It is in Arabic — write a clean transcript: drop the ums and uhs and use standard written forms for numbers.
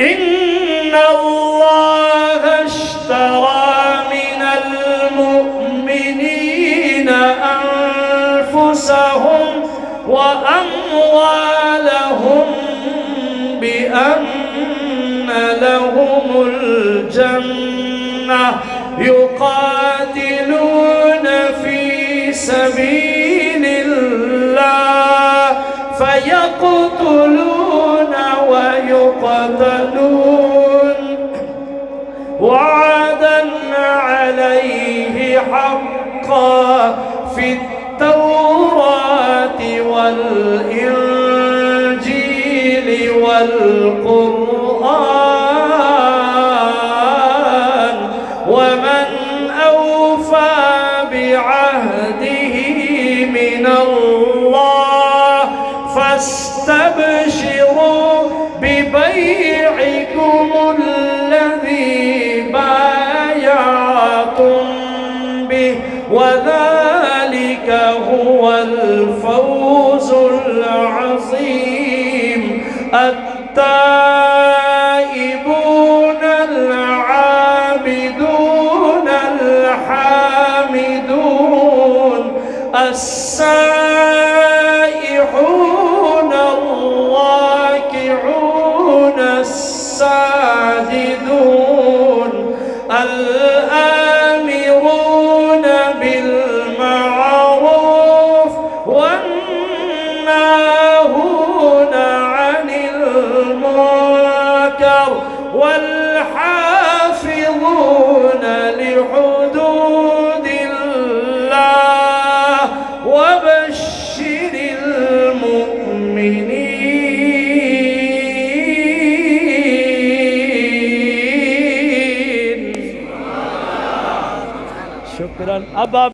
إن الله اشترى من المؤمنين أنفسهم وأموالهم بأن لهم الجنة يقاتلون في سبيل الله فيقتلون ويقتلون وعدا عليه حقا في التوراة والإنجيل والقرآن ومن أوفى بعهده من الله فاستبشروا ببيعكم الذي بايعتم به وذلك هو الفوز العظيم. التائبون العابدون الحامدون السائحون الراكعون الساجدون الآمرون بالمعروف والناهون عن المنكر والحافظون لحدود الله وبشر المؤمنين. شكرا أبا